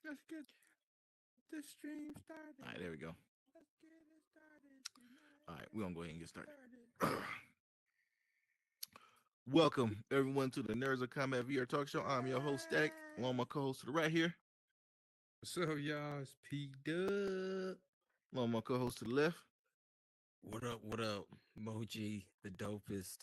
Let's get the stream started. All right, there we go. Let's get it started. All right, United we're gonna go ahead and get started. started. Welcome everyone to the Nerds of Combat VR Talk Show. I'm your host Static, along with my co-host to the right here, What's up, y'all? It's P Dub. along with my co-host to the left. What up? What up? Moji, the dopest.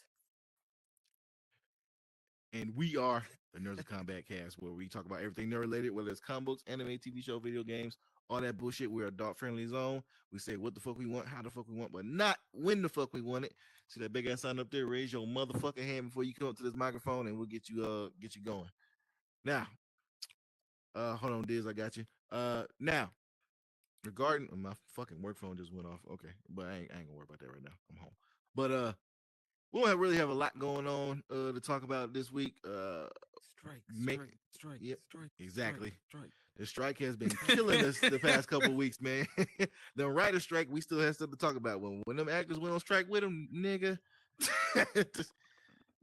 And we are the Nerds of Combat Cast, where we talk about everything nerd related, whether it's comic books, anime, TV show, video games, all that bullshit. We're a adult friendly zone. We say what the fuck we want, how the fuck we want, but not when the fuck we want it. See that big ass sign up there? Raise your motherfucking hand before you come up to this microphone, and we'll get you going. Now, hold on, Diz, I got you. Now, regarding my fucking work phone just went off. Okay, but I ain't gonna worry about that right now. I'm home. But we don't really have a lot going on to talk about this week. Strike, Make strike, strike, yep, strike. exactly. Strike. The strike has been killing us the past couple weeks, man. The writer strike, we still have stuff to talk about. When them actors went on strike with them, nigga,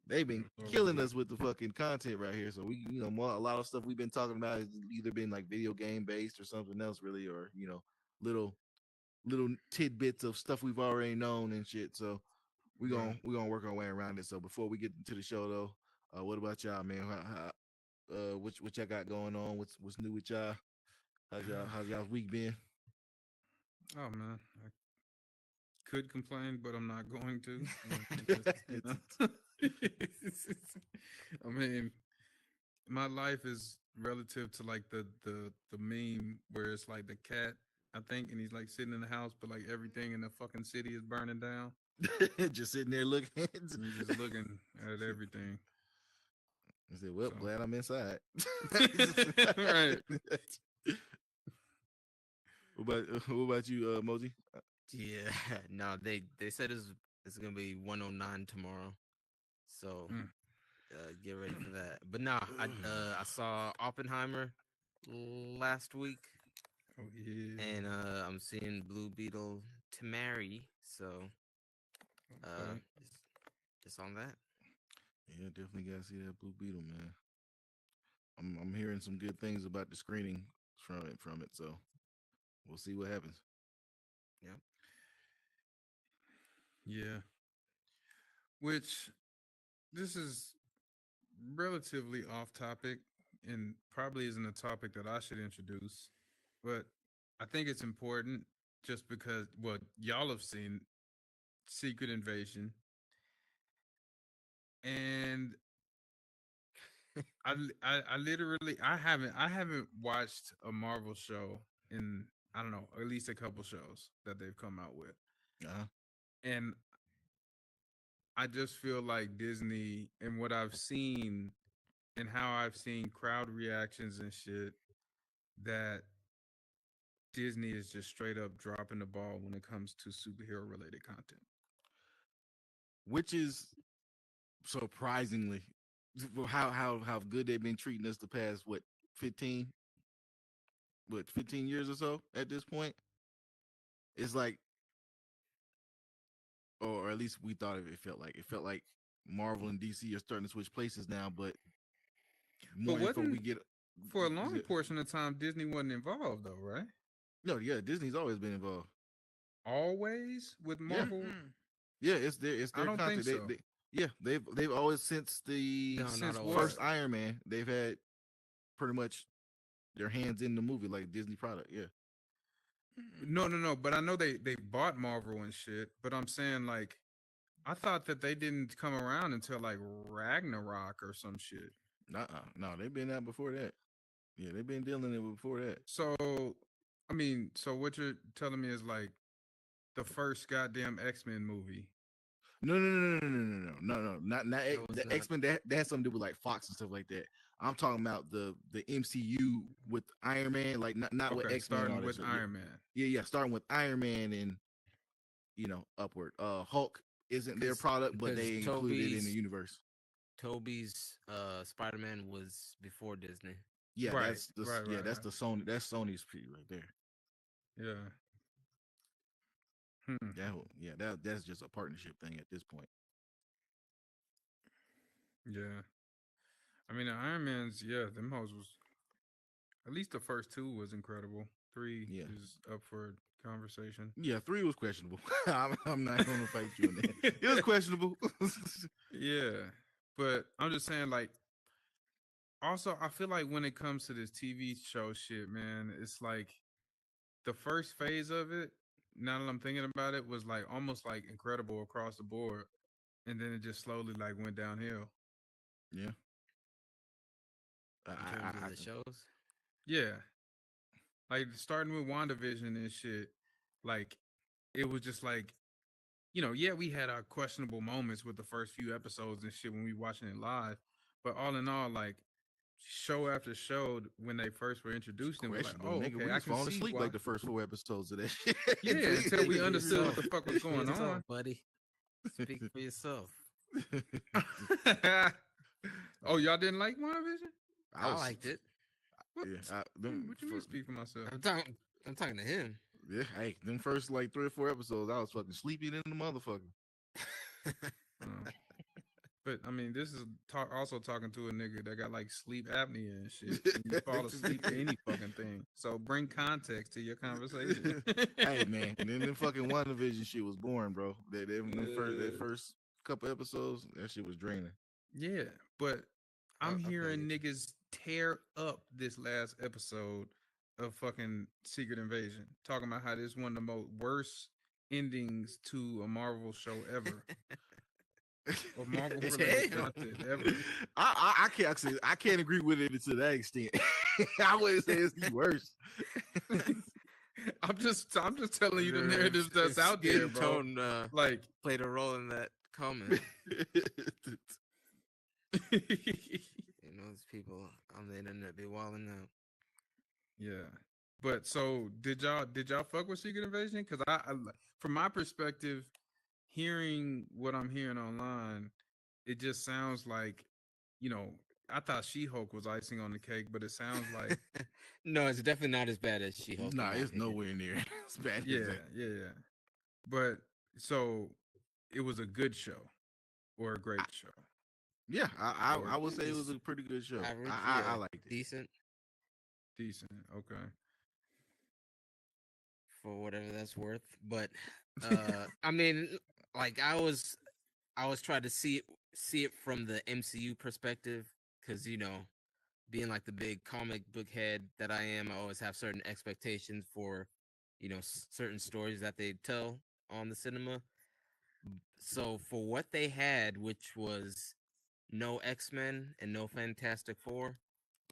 they've been killing us with the fucking content right here. So we, a lot of stuff we've been talking about has either been like video game based or something else, really, or little little tidbits of stuff we've already known and shit. So we're gonna work our way around it. So before we get into the show, though, what about y'all, man? What y'all got going on? What's new with y'all? How's y'all's week been? Oh man, I could complain, but I'm not going to. I mean, my life is relative to like the meme where it's like the cat, I think, and he's like sitting in the house, but like everything in the fucking city is burning down. Just sitting there looking. And you're just looking at everything. I said, "Well, So. glad I'm inside." Right. What about you, Moji? Yeah, no, they said it's gonna be 109 tomorrow, so Mm. get ready for that. But nah, I saw Oppenheimer last week, Oh yeah. and I'm seeing Blue Beetle to marry, so Okay. just on that. Yeah, definitely gotta see that Blue Beetle, man. I'm hearing some good things about the screening from it, so we'll see what happens. Yep. Yeah. Which this is relatively off topic and probably isn't a topic that I should introduce, but I think it's important just because y'all have seen Secret Invasion, and I literally I haven't watched a Marvel show in, I don't know, at least a couple shows that they've come out with. Uh-huh. And I just feel like Disney, and what I've seen and how I've seen crowd reactions and shit, that Disney is just straight up dropping the ball when it comes to superhero related content. Which is surprisingly how good they've been treating us the past 15 15 years or so at this point. It's like, or at least we thought it felt like Marvel and DC are starting to switch places now, but more But info we wasn't, get. for a long portion of time, Disney wasn't involved though, right? No, yeah, Disney's always been involved. Always with Yeah, Marvel. yeah, it's their I don't think content. They, so. they yeah, they've always since the No, not Since always. what? first Iron Man, they've had pretty much their hands in the movie like Disney product. Yeah. No. But I know they bought Marvel and shit. But I'm saying, like, I thought that they didn't come around until like Ragnarok or some shit. No, they've been out before that. Yeah, they've been dealing it before that. So, I mean, so what you're telling me is like the first goddamn X-Men movie. No, not No, it's the not. X-Men. That has something to do with like Fox and stuff like that. I'm talking about the MCU with Iron Man, like not with Okay, X-Men and all starting that with shit. Iron Man. Yeah, starting with Iron Man and upward. Hulk isn't their product, but Because they included it in the universe. Toby's Spider-Man was before Disney. Yeah, Right, that's right. the Sony. That's Sony's P right there. Yeah. Hmm. That's just a partnership thing at this point. Yeah. I mean, the Iron Man's, yeah, them hoes was. At least the first two was incredible. Three Yeah. is up for conversation. Yeah, 3 was questionable. I'm not going to fight you on that. It was questionable. Yeah, but I'm just saying, like, also, I feel like when it comes to this TV show shit, man, it's like the first phase of it. Now that I'm thinking about it, was like almost like incredible across the board, and then it just slowly like went downhill. Yeah. In terms of the shows. Yeah, like starting with WandaVision and shit, like it was just like, yeah, we had our questionable moments with the first few episodes and shit when we watching it live, but all in all, like show after show, when they first were introduced, and we're like, questionable, oh, nigga. okay, We I was can falling see asleep why. like the first 4 episodes of that shit. Yeah, until we Speak for understood what the yourself. fuck was Speak for going yourself, on. buddy. Speak for yourself. Oh, y'all didn't like WandaVision? I liked it. What, Yeah, what you mean? Speak for myself. I'm talking to him. yeah, hey, them first like 3 or 4 episodes, I was fucking sleepy than the motherfucker. Oh. But I mean, this is also talking to a nigga that got like sleep apnea and shit. And you fall asleep to any fucking thing. So bring context to your conversation. Hey man, and then the fucking WandaVision shit was boring, bro. That first couple episodes, that shit was draining. Yeah, but I'm I hearing believe niggas tear up this last episode of fucking Secret Invasion, talking about how this one of the most worst endings to a Marvel show ever. Or Marvel related Damn. content ever. I can't agree with it to that extent. I wouldn't say it's the worst. I'm just telling you the narratives that's out there, Skin bro. tone Like, played a role in that comment. You know, these people on the internet be wilding out. yeah. But so did y'all fuck with Secret Invasion? Because I from my perspective, hearing what I'm hearing online, it just sounds like, I thought She-Hulk was icing on the cake, but it sounds like No, it's definitely not as bad as She-Hulk. Nah, it's nowhere near as bad as yeah, that. yeah. But so it was a good show or a great show. Yeah, I would say it was a pretty good show. Average, I liked it. Decent Decent. Okay. for whatever that's worth. But I mean, like I was trying to see it from the MCU perspective, because being like the big comic book head that I am, I always have certain expectations for certain stories that they tell on the cinema. So for what they had, which was no X-Men and no Fantastic Four,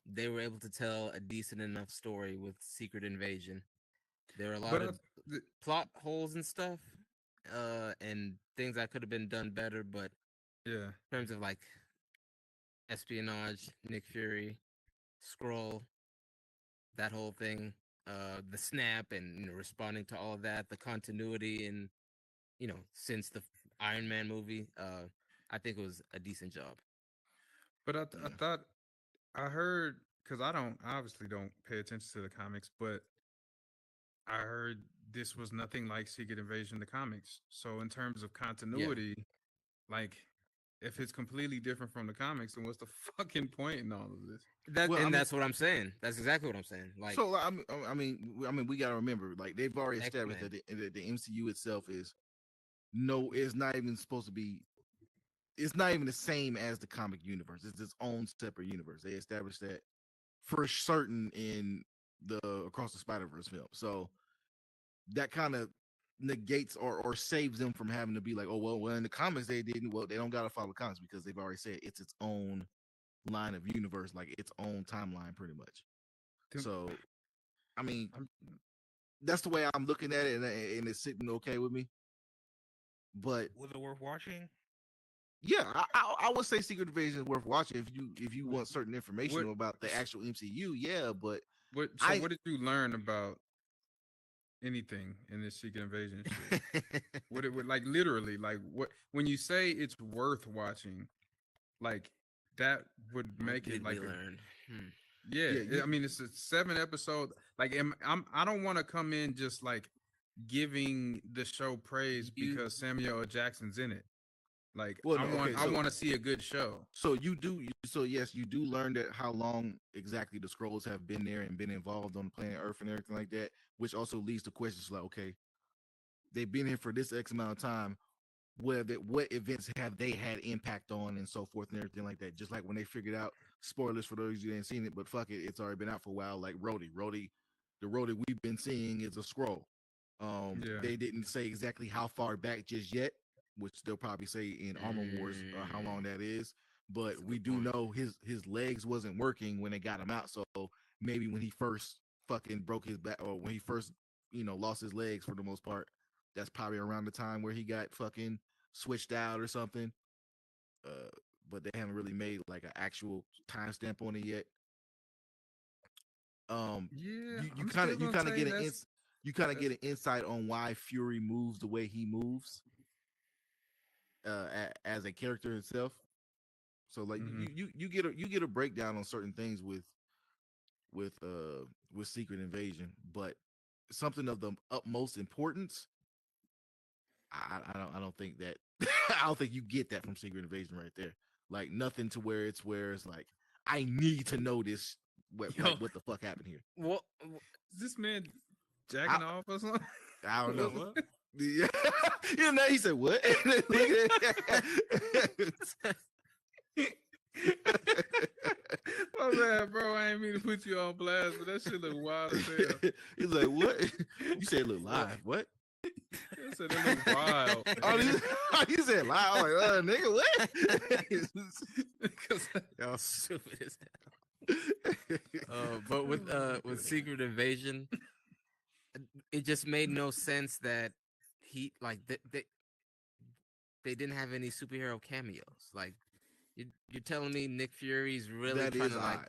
they were able to tell a decent enough story with Secret Invasion. There were a lot But of plot holes and stuff, and things that could have been done better, but yeah. in terms of like espionage, Nick Fury, Skrull, that whole thing, the snap, and responding to all of that, the continuity, and since the Iron Man movie, I think it was a decent job. But I thought I heard, because I obviously don't pay attention to the comics, but I heard this was nothing like Secret Invasion, the comics. So in terms of continuity, like if it's completely different from the comics, then what's the fucking point in all of this? That's what I'm saying. That's exactly what I'm saying. Like, so I mean, we gotta remember, like they've already established that the MCU itself is not even supposed to be. It's not even the same as the comic universe. It's its own separate universe. They established that for certain in the Across the Spider-Verse film. So that kind of negates or saves them from having to be like, oh well in the comics they don't gotta follow the comics, because they've already said it's its own line of universe, like its own timeline pretty much. So I mean, that's the way I'm looking at it, and it's sitting okay with me. But was it worth watching? Yeah, I would say Secret Invasion is worth watching if you want certain information about the actual MCU. Yeah, but what did you learn about anything in this Secret Invasion shit? What it would, like, literally, like, what when you say it's worth watching, like that would make it like yeah. I mean, it's a 7-episode. Like, I don't want to come in just like giving the show praise because Samuel L. Jackson's in it. Like Well, I no, want okay, I so- want to see a good show. So yes, you do learn that how long exactly the scrolls have been there and been involved on planet Earth and everything like that, which also leads to questions like, okay, they've been here for this X amount of time. What events have they had impact on and so forth and everything like that? Just like when they figured out, spoilers for those who didn't seen it, but fuck it, it's already been out for a while. Like Rhodey, the Rhodey we've been seeing is a scroll. Yeah. They didn't say exactly how far back just yet, which they'll probably say in Armor Wars how long that is. But That's a we good do point. know his legs wasn't working when they got him out. So maybe when he first fucking broke his back, or when he first lost his legs for the most part, that's probably around the time where he got fucking switched out or something. But they haven't really made like an actual timestamp on it yet. Yeah, you I'm kind still of you gonna kind of say get that's you kind of get that's an insight on why Fury moves the way he moves as a character himself. So like Mhm. you get a breakdown on certain things with Secret Invasion, but something of the utmost importance, I don't think that I don't think you get that from Secret Invasion right there. Like nothing to where it's like I need to know this. Like what the fuck happened here? What? is this man jacking off or something? I don't know. What? Yeah. He said what? My bad, bro. I ain't mean to put you on blast, but that shit look wild as hell. He's like, what? You said look live. What? That shit look wild. Oh, man. you said live. I'm like, nigga, what? 'Cause y'all stupid as hell. But with Secret Invasion, it just made no sense that he like they didn't have any superhero cameos. Like you're telling me Nick Fury's really That trying is to like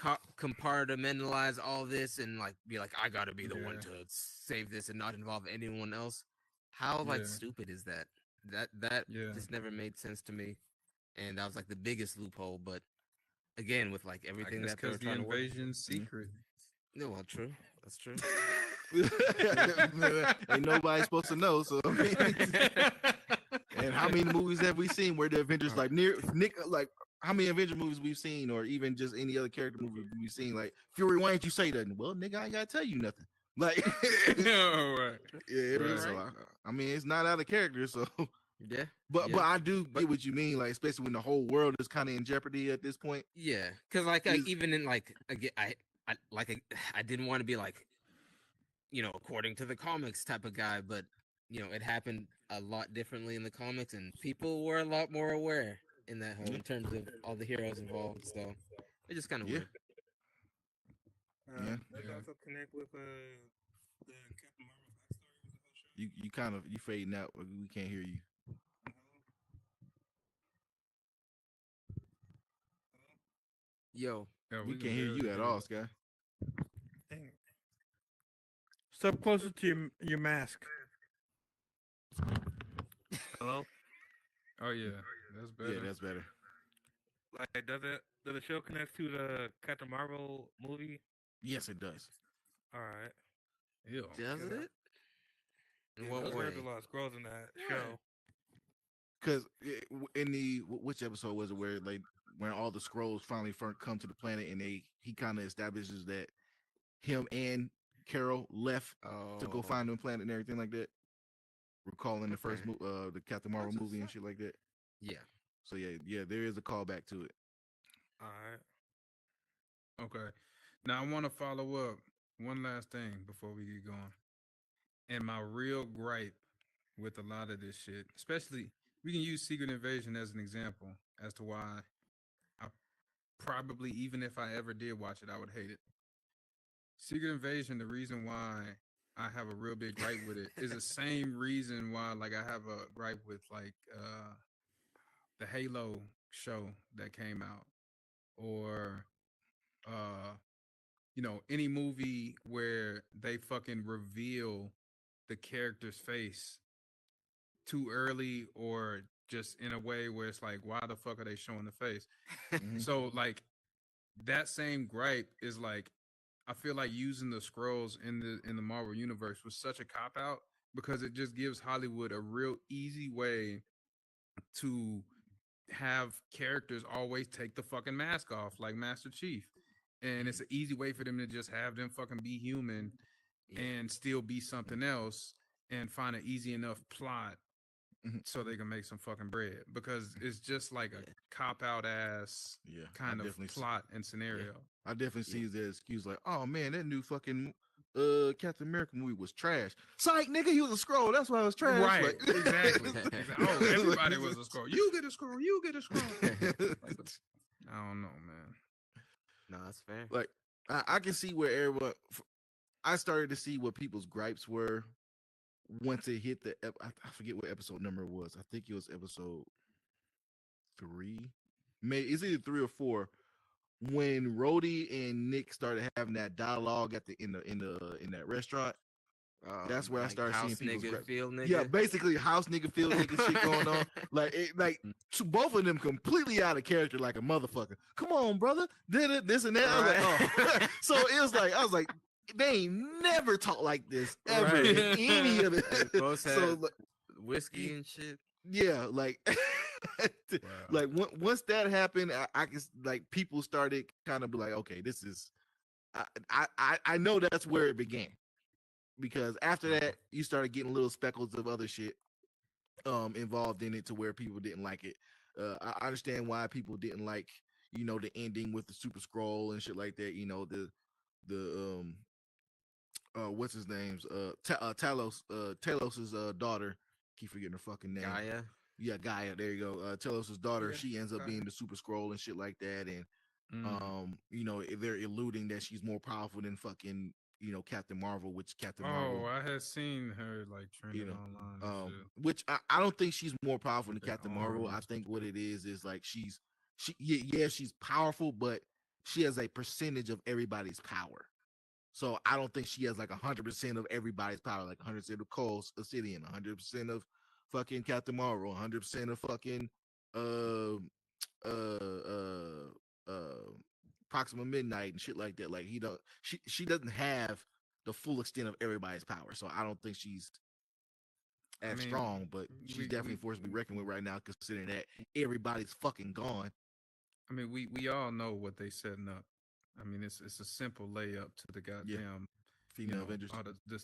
odd. compartmentalize all this and like be like, I gotta be the one Yeah. to save this and not involve anyone else. How like Yeah. stupid is that? That Yeah. just never made sense to me, and that was like the biggest loophole. But again, with like I everything guess that they were because the trying to work. invasion's secret. No, well, true. That's true. Ain't nobody supposed to know. So, I mean, and how many movies have we seen where the Avengers like Nick like how many Avenger movies we've seen, or even just any other character movie we've seen? Like Fury, why didn't you say that? Well, nigga, I ain't gotta tell you nothing. Like, No, right. yeah, it is. Right. So I mean, it's not out of character. So, Yeah. but Yeah. I do get what you mean. Like, especially when the whole world is kind of in jeopardy at this point. Yeah, because like Is- even in like again, I didn't want to be like, according to the comics type of guy, but it happened a lot differently in the comics, and people were a lot more aware in that whole in terms of all the heroes involved. So it's just kind of Yeah. weird. Yeah. Does it Yeah. also connect with the Captain Marvel backstory with the whole show? You kind of you fading out. We can't hear you. Yo, Yeah, We can can't hear barely you at all, Sky. Dang it. Step closer to your mask. Hello? Oh yeah, that's better. Yeah, that's better. Like, does the show connect to the Captain Marvel movie? Yes, it does. All right. Ew. does Yeah. it? In Yeah, what way? there's a lot of scrolls in that show. Because in the which episode was it where like when all the scrolls finally come to the planet and he kind of establishes that him and Carol left to go Oh, find the planet and everything like that. Recalling the first Okay. the Captain Marvel That's what's movie and up. shit like that. yeah. So yeah, there is a callback to it. All right. Okay. Now I want to follow up one last thing before we get going. And my real gripe with a lot of this shit, especially we can use Secret Invasion as an example as to why I probably, even if I ever did watch it, I would hate it. Secret Invasion, the reason why I have a real big gripe with it is the same reason why like I have a gripe with like the Halo show that came out, or any movie where they fucking reveal the character's face too early, or just in a way where it's like, why the fuck are they showing the face? Mhm. So like that same gripe is like, I feel like using the scrolls in the Marvel universe was such a cop out because it just gives Hollywood a real easy way to have characters always take the fucking mask off, like Master Chief. And it's an easy way for them to just have them fucking be human Yeah. and still be something else and find an easy enough plot Mhm. so they can make some fucking bread, because it's just like a Yeah. cop out ass Yeah, kind of definitely see- plot and scenario. I definitely see Yeah. the excuse like, oh man, that new fucking Captain America movie was trash. Psych, nigga, he was a scroll. That's why it was trash. Right, Like- exactly. Oh, everybody was a scroll. You get a scroll. You get a scroll. I don't know, man. No, that's fair. Like I can see where everyone. I started to see what people's gripes were once it hit the. I forget what episode number it was. I think it was episode 3. It's either 3 or 4. When Rhodey and Nick started having that dialogue at the in that restaurant. That's where I started seeing house people's nigga, gripes. field nigga. Yeah, basically house nigga, field nigga shit going on. Like both of them completely out of character, like a motherfucker. Come on, brother. Did it this and that. I was like, oh. So it was like I was like, they ain't never talk like this ever Right. in any of They the. both So had like, whiskey and shit. yeah, like Wow. like once that happened, I can like people started kind of be like, okay, this is. I know that's where it began, because after that you started getting little speckles of other shit involved in it to where people didn't like it. I understand why people didn't like, the ending with the Super Scroll and shit like that. The what's his name's Talos's daughter. Keep forgetting her fucking name. Gaia. Yeah, Gaia. There you go. Talos's daughter. Yeah, She ends up Gaia. being the Super Scroll and shit like that. And Mm. they're alluding that she's more powerful than fucking Captain Marvel, which Captain Marvel. Oh, I had seen her like trending online. And shit. Which I don't think she's more powerful than With that Captain Marvel. I arms. think what it is like she's she's powerful, but she has a percentage of everybody's power. So I don't think she has like 100% of everybody's power, like 100% of Cole's Obsidian, 100% of fucking Captain Marvel, 100% of fucking uh Proxima Midnight and shit like that. Like she doesn't have the full extent of everybody's power. So I don't think she's I as mean, strong, but she's we- definitely a we- force to be reckoned with right now, considering that everybody's fucking gone. I mean, we all know what they setting up. I mean, it's a simple layup to the goddamn Female Avengers. all the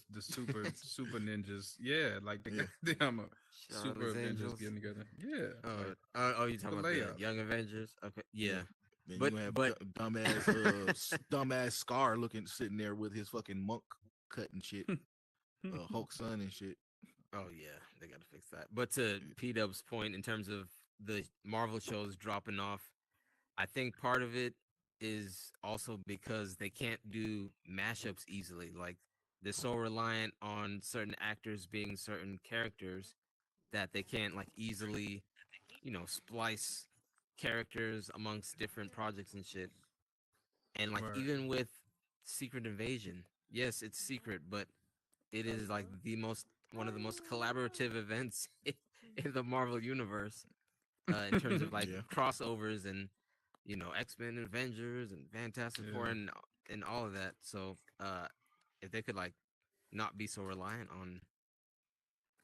super ninjas. Yeah, like the Yeah. goddamn super Charlie's Avengers Angels. getting together. Yeah. like, Oh, you talking the about the layup. Young Avengers? Okay, yeah. Then But- you have but- dumbass Scar looking sitting there with his fucking monk cut and shit. Hulk son and shit. Oh yeah, they got to fix that. But to P Dub's point, in terms of the Marvel shows dropping off, I think part of it is also because they can't do mashups easily. Like they're so reliant on certain actors being certain characters that they can't like easily, splice characters amongst different projects and shit. And like Right. even with Secret Invasion, yes, it's secret, but it is like one of the most collaborative events in the Marvel universe in terms of like Yeah. crossovers and X-Men, and Avengers, and Fantastic Four, Yeah. and all of that. So if they could like not be so reliant on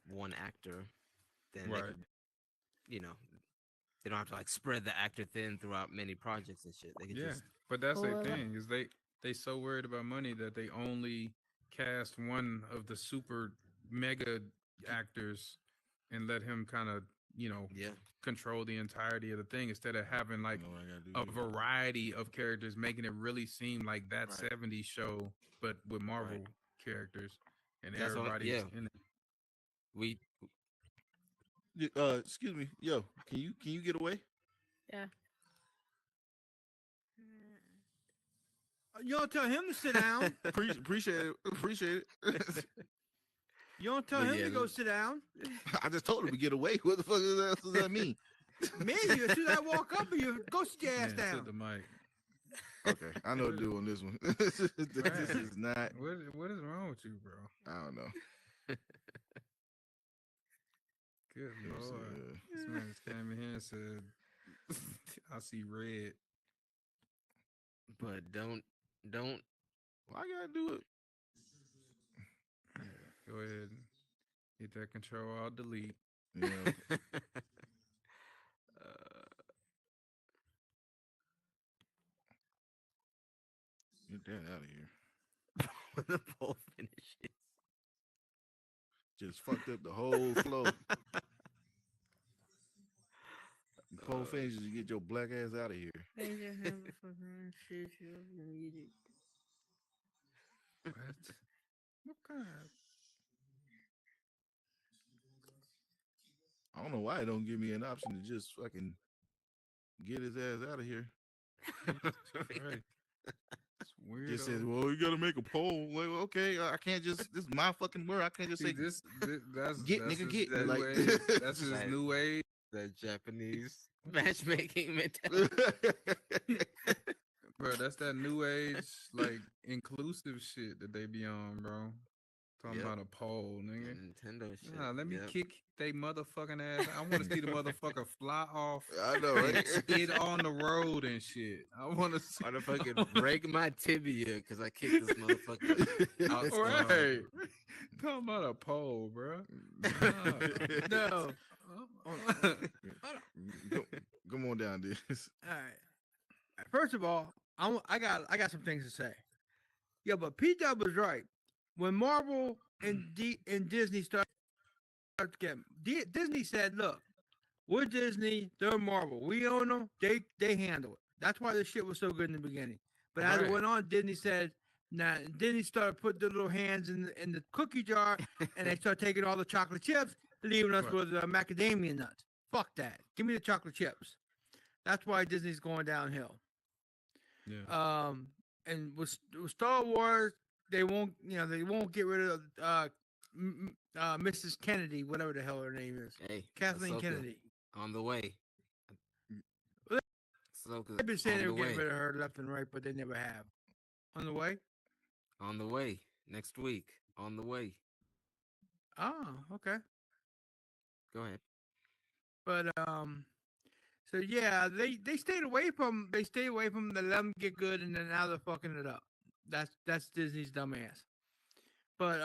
one actor, then they Right. could, they don't have to like spread the actor thin throughout many projects and shit. They could Yeah, just but that's Well, the thing is they so worried about money that they only cast one of the super mega actors and let him kind of yeah. control the entirety of the thing, instead of having like You know what I gotta do a here. variety of characters, making it really seem like that Right. 70s show but with Marvel characters and That's what- everybody's yeah. in it. We Excuse me, yo, can you get away? You don't tell him to sit down. Appreciate it. You don't tell But him yeah, to go the- sit down. I just told him to get away. What the fuck does that mean? Me, as soon as I walk up, you go sit your ass Man, down. took the mic. Okay, I know what to do on this one. This is not. What is wrong with you, bro? I don't know. Good Let me see, lord. This man just came in here and said, I see red. but don't Why I gotta do it? Go ahead. Hit that control alt delete. You know, Get that out of here. when the poll finishes. Just fucked up the whole flow. The poll finishes, you get your black ass out of here. What? What kind of I don't know why it don't give me an option to just fucking get his ass out of here. right? It's weird. It says, well, you got to make a poll. Like, okay, I can't just, this is my fucking word. I can't just See, say, that's Get, that's nigga, his get. new Like- age. That's his Like- new age. That Japanese matchmaking mentality. Bro, that's that new age, like inclusive shit that they be on, bro. Talking Yep. about a poll, nigga. Nintendo shit. Nah, let me Yep. kick they motherfucking ass. I want to see the motherfucker fly off I know, and right? skid on the road and shit. I want to see. Motherfucking break my tibia because I kicked this motherfucker out. Right. Talking about a pole, bro. No. Come on down, this. All right. First of all, I got some things to say. Yeah, but P Dub was right. When Marvel and Disney started to get Disney said, "Look, we're Disney, they're Marvel. We own them. They handle it. That's why this shit was so good in the beginning." But as it Right. went on, Disney said, "Nah." Disney started putting their little hands in the cookie jar, and they started taking all the chocolate chips, leaving us Right. with macadamia nuts. Fuck that. Give me the chocolate chips. That's why Disney's going downhill. Yeah. And with Star Wars, they won't get rid of Mrs. Kennedy, whatever the hell her name is, Hey, Kathleen Ahsoka, Kennedy. on the way. Well, Ahsoka's They've been saying on they the were getting way. rid of her left and right, but they never have. On the way? On the way. Next week. On the way. Oh, okay. Go ahead. But so yeah, they stayed away from the let them get good, and then now they're fucking it up. That's Disney's dumbass. But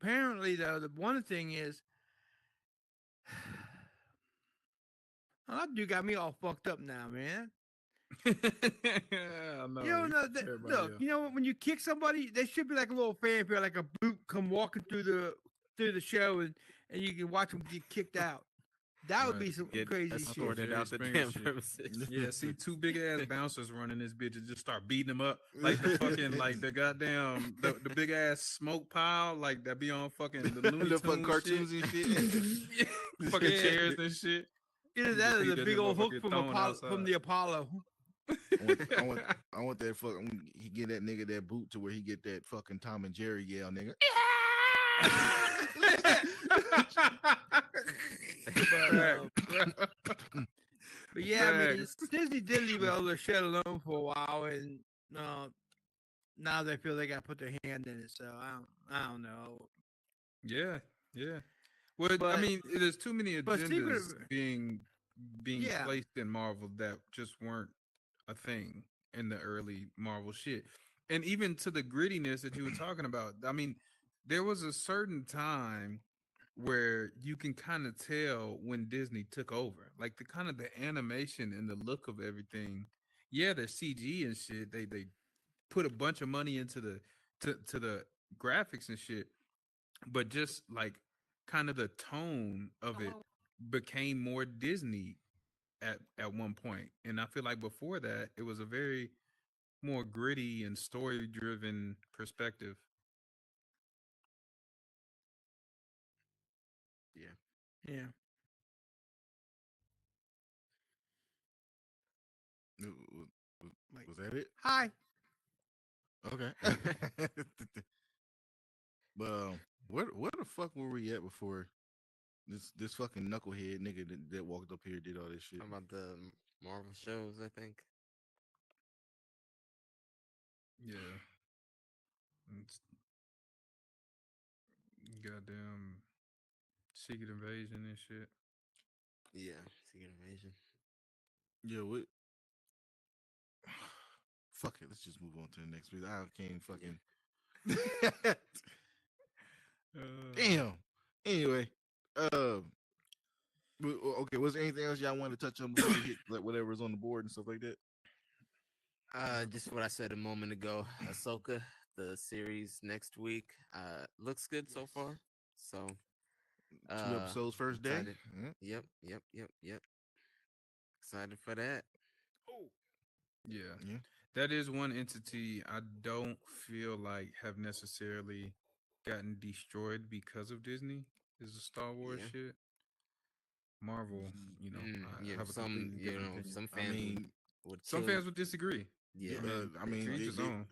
apparently though, the one thing is, oh, that dude got me all fucked up now, man. I know. You don't know that, everybody look, else. you know when you kick somebody, there should be like a little fanfare, like a boot come walking through the show, and you can watch them get kicked out. That would Right. be some Get crazy escorted shit. Jerry out the Springer damn shit. premises. Yeah, see two big ass bouncers running this bitch and just start beating them up like the fucking like the goddamn the big ass smoke pile like that be on fucking the Looney The fucking Tunes cartoons shit. and shit. fucking Yeah. chairs and shit. Either Just that or beat the that big old hook motherfucker from thrown Apollo, outside. from the Apollo. I want that fuck. He get that nigga that boot to where he get that fucking Tom and Jerry yell, nigga. But yeah, I mean, Facts. Disney did leave all their shit alone for a while, and now they feel they got to put their hand in it. So I don't know. Yeah, yeah. Well, I But- mean, there's too many but agendas Secret- being Yeah. placed in Marvel that just weren't a thing in the early Marvel shit. And even to the grittiness that you were talking about. I mean, there was a certain time where you can kind of tell when Disney took over. Like the kind of the animation and the look of everything. Yeah, they're CG and shit. They put a bunch of money into the to the graphics and shit. But just like kind of the tone of it became more Disney at one point. And I feel like before that it was a very more gritty and story driven perspective. Yeah. Was that it? Hi. Okay. But where the fuck were we at before this fucking knucklehead nigga that walked up here did all this shit? Talking about the Marvel shows, I think. Yeah. It's goddamn Secret Invasion and shit. Yeah, Secret Invasion. Yeah, what? Fuck it. Let's just move on to the next week. I can't fucking. Damn. Anyway, okay. Was there anything else y'all want to touch on before we hit like whatever's on the board and stuff like that? Just what I said a moment ago. Ahsoka, the series next week. Looks good so far. So 2 episodes first day. excited. Yeah. Yep. Excited for that. Yeah. Yeah. That is one entity I don't feel like have necessarily gotten destroyed because of Disney. Is the Star Wars Yeah. shit. Marvel, I have a Some completely different opinion. some I fans mean, would Some kill fans would disagree. Yeah. I mean, to each his own.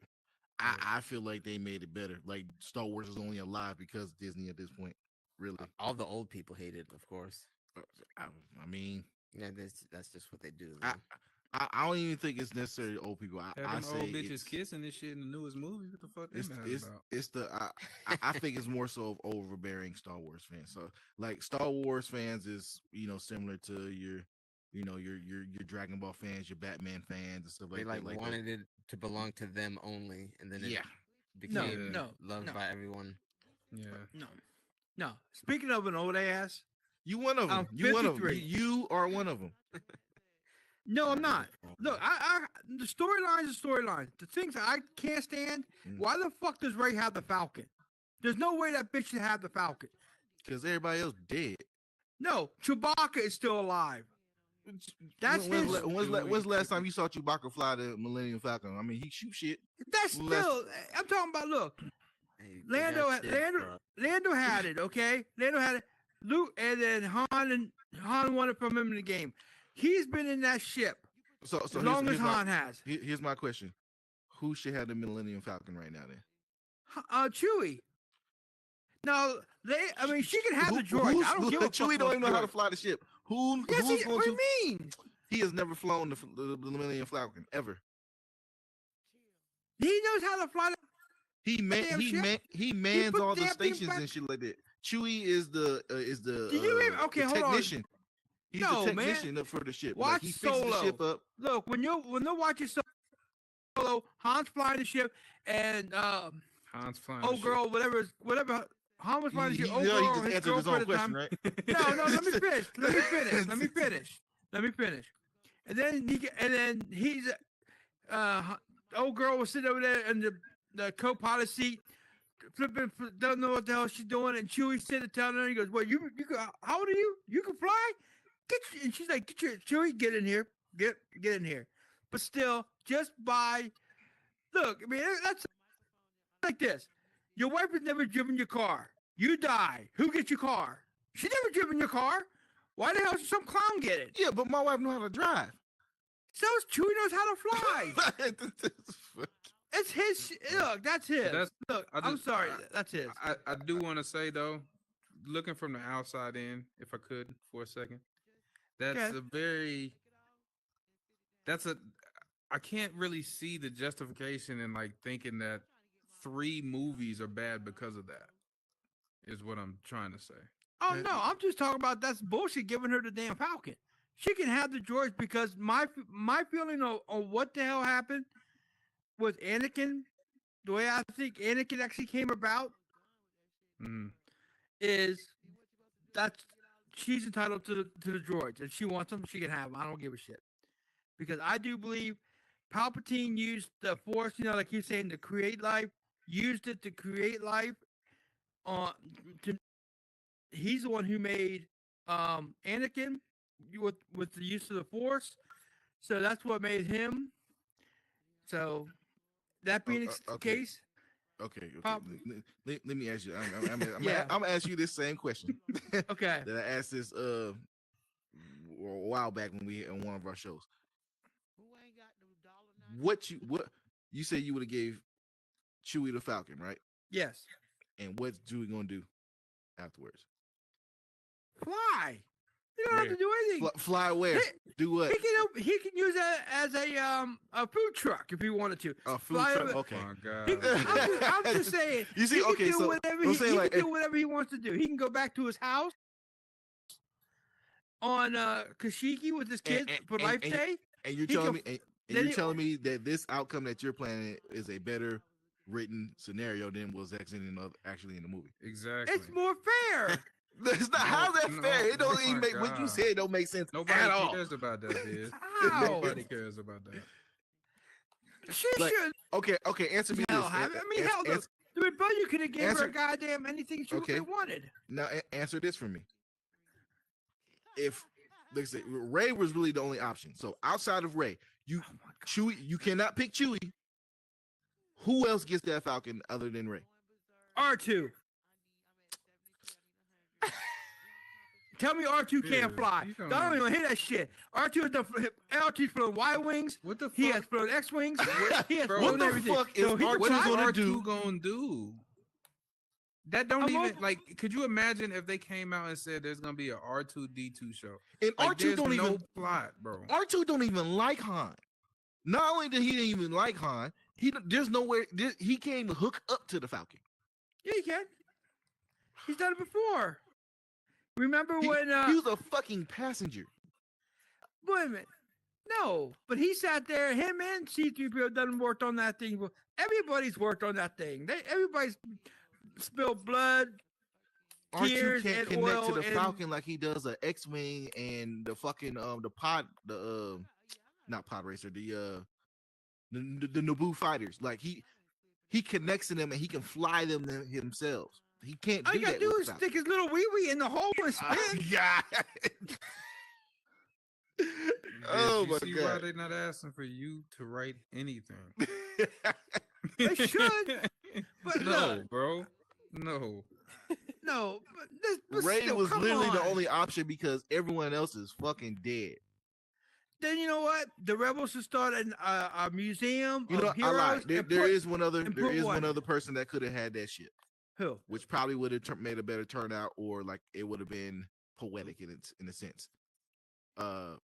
I feel like they made it better. Like Star Wars is only alive because Disney at this point. Really. all the old people hate it, of course. I mean, Yeah, that's just what they do. I, though. I don't even think it's necessarily old people. I Having say old it's, bitches kissing this shit in the newest movie. What the fuck they it's mad it's, about? it's the I think it's more so of overbearing Star Wars fans. So like Star Wars fans is similar to your Dragon Ball fans, your Batman fans, and stuff They like that. Like wanted it to belong to them only, and then it yeah, became no, loved no. by everyone. Yeah. No. Speaking of an old ass, you one of them. I'm You one of them. 53. You are one of them. no, I'm not. Look, the storylines are storylines. The things that I can't stand. Mm. Why the fuck does Ray have the Falcon? There's no way that bitch should have the Falcon. Because everybody else dead. No, Chewbacca is still alive. That's his. When's the last time you saw Chewbacca fly the Millennium Falcon? I mean, he shoot shit. That's Less- still. I'm talking about. Look, Hey, they got Lando, shit, Lando, bro. Lando had it. Okay, Lando had it. Luke, and then Han won it from him in the game. He's been in that ship So as long as Han has. here's my question: who should have the Millennium Falcon right now? Then Chewie. No, I mean, she can have the droid. Who's- I don't give a fuck Chewie about don't even know how to droid. fly the ship. Yes, Who's what going do to? you mean? He has never flown the Millennium Falcon ever. He knows how to fly. He Damn ship. he mans put all the damn thing stations back- and shit like that. Chewie is the Do you even- okay, the hold on. technician. He's No, the man. technician up for the ship. Watch Like, he fixes the Solo. ship up. Look, when they're watching Solo, Han's flying the ship, and Han's flying. the old shit. girl, whatever, Han was flying the ship. Old He girl, just his answered his girlfriend own at the time. question, right? No, let me finish. Let me finish. And then he's old girl was sitting over there in the co-pilot seat, flipping, don't know what the hell she's doing, and Chewie sitting telling her, he goes, "Well, you how old are you? You can fly? And she's like, Chewie, get in here, get in here." But still, just by look, I mean, that's like this. Your wife has never driven your car. You die. Who gets your car? She never driven your car. Why the hell should some clown get it? Yeah, but my wife know how to drive. So Chewie knows how to fly. It's his. Look, that's his. Look, I I'm just- sorry. That's his. I do want to say though, looking from the outside in, if I could for a second, that's Okay. I can't really see the justification in like thinking that 3 movies are bad because of that. Is what I'm trying to say. Oh no, I'm just talking about that's bullshit. Giving her the damn Falcon. She can have the droids because my feeling on what the hell happened with Anakin, the way I think Anakin actually came about Mm. is that's she's entitled to the droids. If she wants them, she can have them. I don't give a shit. Because I do believe Palpatine used the Force, like you're saying, to create life, used it to create life. He's the one who made Anakin with the use of the Force. So that's what made him. So that being the okay. case, Okay. Probably. Let me ask you. Yeah. I'm gonna ask you this same question okay. that I asked this a while back when we on one of our shows. What you said you would have gave Chewie the Falcon, right? Yes. And what's Chewie gonna do afterwards? Fly. You don't have to do anything. Fly where? Do what? He can use that as a food truck if he wanted to. A food fly truck. over- Okay. Oh my He- God. I'm just saying. You see, he can okay, do so whatever I'm he, saying, he like, can do whatever he wants to do. He can go back to his house on Kashiki with his kids for Life Day. And you're He telling can- me, and then you're he- telling me that this outcome that you're planning is a better written scenario than was actually in the movie. Exactly. It's more fair. That's not how's that No, fair. It don't oh even my make what you God. said. Don't make sense Nobody at all. cares about that, Biz. How? Nobody cares about that. She Like, should. Okay. Answer me Hell, this. have it. I mean, Ans- hell, ans- the rebellion could have given her answer- a goddamn anything she Okay. wanted. now answer this for me. If like I said, Ray was really the only option. So outside of Ray, you Oh my God. Chewie, you cannot pick Chewie. Who else gets that Falcon other than Ray? R2. Tell me R2 can't Dude, fly. you I don't don't know. even hear that shit. R2 is the R2's flown Y wings. What the fuck? He has flown X wings. He has Bro, flown what the everything. fuck is So he R2 can What is fly. gonna R2 do? gonna do? That don't I'm even over- like. Could you imagine if they came out and said there's gonna be a R2D2 show? And Like, R2 there's don't no even plot, bro. R2 don't even like Han. Not only did he didn't even like Han, there's nowhere he can't even hook up to the Falcon. Yeah, he can. He's done it before. Remember He, when? he was a fucking passenger. Wait a minute. No, but he sat there. Him and C-3PO done worked on that thing. Everybody's worked on that thing. Everybody's spilled blood. R2 Tears can't and connect to oil the and- Falcon like he does a X-wing and the fucking the pod not pod racer the Naboo fighters. Like he connects to them and he can fly them himself. He can't All do you gotta that. do with is the Falcon. stick his little wee wee in the hole and spin. Yeah. Oh you my see why god. they're not asking for you to write anything? They should, but no, look. bro. No. No, but Ray still, was come literally the on. only option because everyone else is fucking dead. Then you know what? The rebels should start a museum. You know, of I lied. heroes There, and there put- is one other. and There put is one what? other person that could have had that shit, Who? which probably would have made a better turnout, or like it would have been poetic in a sense. Kylo.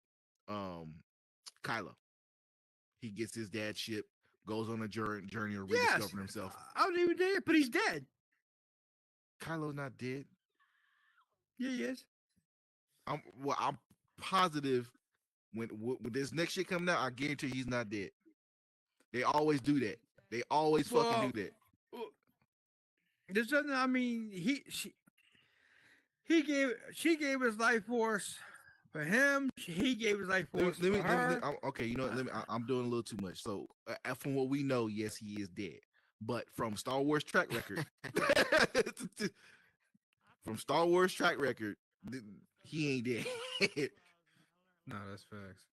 He gets his dad's ship, goes on a journey of Yes. rediscovering himself. I don't even dare, but he's dead. Kylo's not dead. Yeah, he is. I'm positive when this next shit coming out, I guarantee he's not dead. They always do that. They always Well, fucking do that. There's nothing. I mean, she gave his life force for him. He gave his life force for her. Okay, you know, I'm doing a little too much. So, from what we know, yes, he is dead. But from Star Wars track record, he ain't dead. No, that's facts.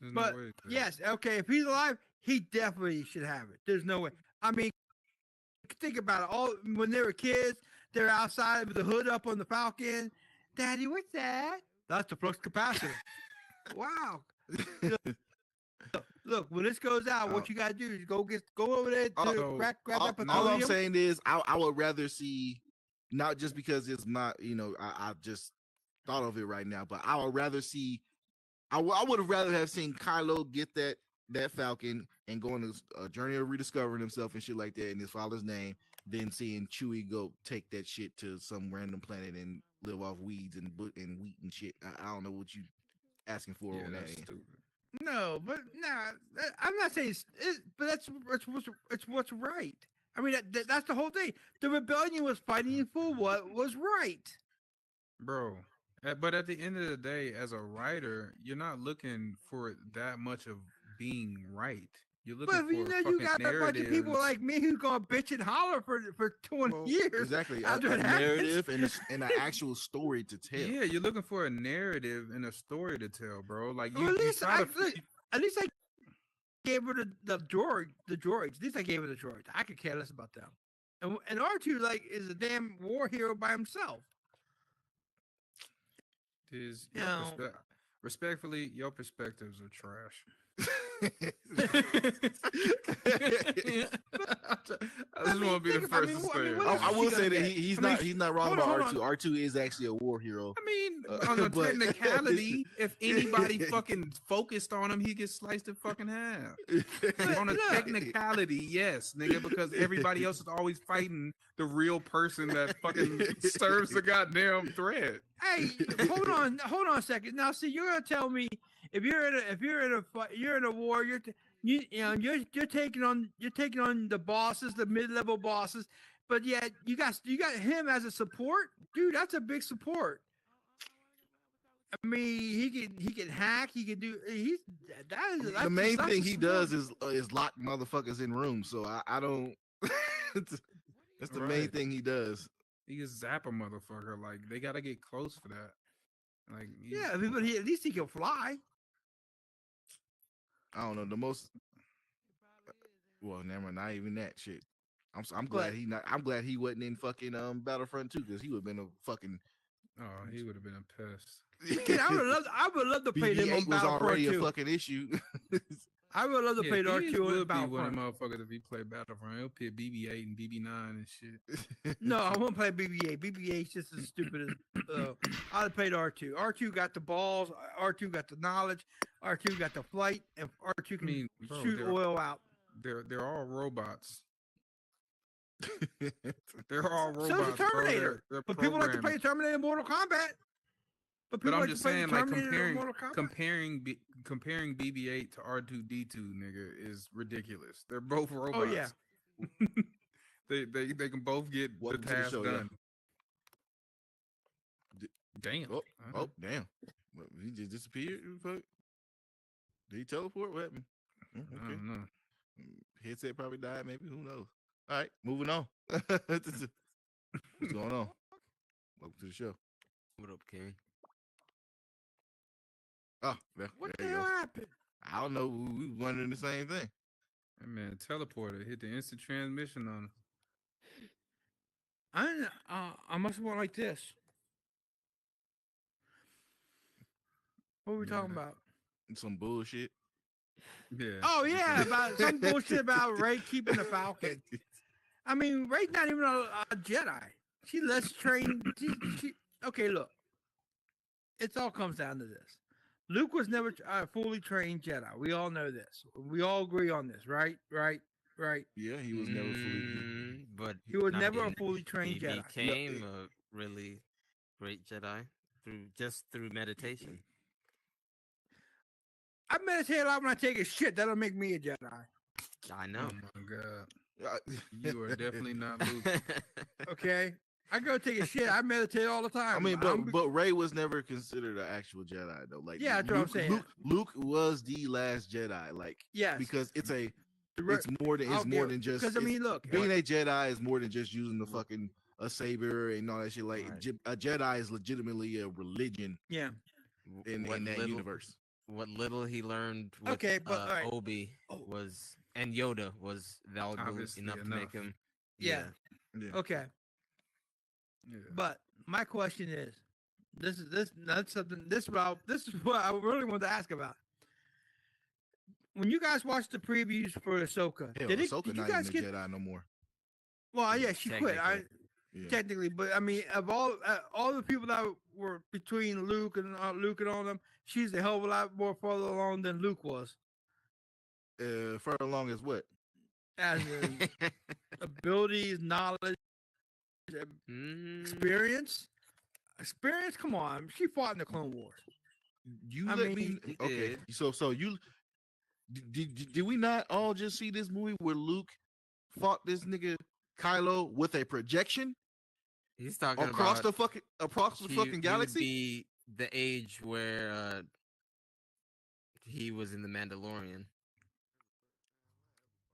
There's But no way. yes, okay, if he's alive, he definitely should have it. There's no way. I mean, think about it. All when they were kids, they're outside with the hood up on the Falcon. Daddy, what's that? That's the flux capacitor. Wow. Look, when this goes out, what you gotta do is go over there to Uh-oh. grab that all I'm petroleum. saying is, I would rather see, not just because it's not, you know, I just thought of it right now, but I would rather see, I would have rather have seen Kylo get that Falcon and go on a journey of rediscovering himself and shit like that in his father's name, than seeing Chewie go take that shit to some random planet and live off weeds and wheat and shit. I don't know what you asking for Yeah, on that that's end. Oh, stupid. No, but I'm not saying but it's what's right. I mean, that's the whole thing. The rebellion was fighting for what was right. Bro. But at the end of the day, as a writer, you're not looking for that much of being right. You're looking But for you know, you fucking got a bunch of people narratives. like me who gonna bitch and holler for 20 Well, years. Exactly, a after it happens. narrative and an actual story to tell. Yeah, you're looking for a narrative and a story to tell, bro. Like Well, you, at you least try to look, at least I gave her the droids. At least I gave her the droids. I could care less about them. And R2 like is a damn war hero by himself. is You your know. respectfully, your perspectives are trash. I just mean, want to be the think- first to what- say it. what I else will she say gonna that get? he's I mean, not wrong hold about on, R2. R2 is actually a war hero. I mean, on a but- technicality, if anybody fucking focused on him, he gets sliced in fucking half. On a Look. technicality, yes, nigga, because everybody else is always fighting the real person that fucking serves the goddamn threat. Hey, hold on a second. Now, see, you're gonna tell me if you're in a war, you're taking on the bosses, the mid-level bosses, but yet you got him as a support, dude. That's a big support. I mean, he can hack. He can do. That is The main that's thing a he smart- does is lock motherfuckers in rooms. So I don't. That's the main Right. thing he does. He can zap a motherfucker. Like they gotta get close for that. Like Yeah, but at least he can fly. I don't know the most. Well, never mind. Not even that shit. I'm glad But- he not. I'm glad he wasn't in fucking Battlefront 2 because he would have been a fucking. oh, he would have been a pest. Kid, I would love to play them on BB-8 was Battlefront already a 2. fucking issue. I would love to play Yeah, Dark BB-8 2 on would be one Battlefront. of them motherfuckers if he played Battlefront. He'll pit BB-8 and BB-9 and shit. No, I won't play BB-8. BB-8's just as stupid as. I'd play R2. R2 got the balls. R2 got the knowledge. R2 got the flight, and R2 can mean, bro, shoot they're- oil out. They're all robots. They're all robots. So is the bro. Terminator. They're But people like to play programmed. Terminator in Mortal Kombat. But But people I'm like just to play saying, like Terminator in comparing Mortal Kombat. comparing BB-8 to R2D2, nigga, is ridiculous. They're both robots. Oh, yeah. they can both get Welcome the to the task show, yeah. done. D- Damn. Oh, Uh-huh. oh, damn! What, he just disappeared. Fuck. Did he teleport? What happened? I Okay. don't know. Headset probably died. Maybe who knows? All right, moving on. What's going on? Welcome to the show. What up, King? Oh, there, What there the you hell go. happened? I don't know. We was wondering the same thing. That man teleported, hit the instant transmission on him. I must have went like this. What were we talking Yeah. about? Some bullshit. Yeah. Oh yeah, about some bullshit about Ray keeping the Falcon. I mean, Ray's not even a Jedi. She less trained. Okay, look. It all comes down to this. Luke was never a fully trained Jedi. We all know this. We all agree on this, right? Right? Yeah, he was never fully. But He was I never a mean, fully he trained Jedi. became a really great Jedi through meditation. I meditate a lot when I take a shit. That'll make me a Jedi. I know. Oh my god. You are definitely not Luke. Okay? I go take a shit. I meditate all the time. I mean, I'm- but Ray was never considered an actual Jedi though. Like, Yeah, that's what I'm saying. Luke was the last Jedi. Like, yes. because it's the re- more than I'll give- just. because I it's- mean, look, being a Jedi is more than just using the fucking a saber and all that shit. Like, Right. A Jedi is legitimately a religion yeah. in that universe. What little he learned with Okay, but, all right. Obi Oh. was and Yoda was valuable Obviously enough to make enough. him. Yeah. Yeah. Okay. Yeah. But my question is, that's something. This is what I really wanted to ask about. When you guys watched the previews for Ahsoka, Hell, did Ahsoka you not guys even get? a Jedi no more. Well, yeah, she quit. Yeah. Technically, but I mean, of all the people that were between Luke and all them, she's a hell of a lot more further along than Luke was, Further along as what? as in abilities, knowledge, Mm, experience. Experience. Come on, she fought in the Clone Wars. You I let mean, me. he Okay, did. so you did we not all just see this movie where Luke fought this nigga Kylo with a projection He's talking across about the fucking he would galaxy? be the age where he was in the Mandalorian,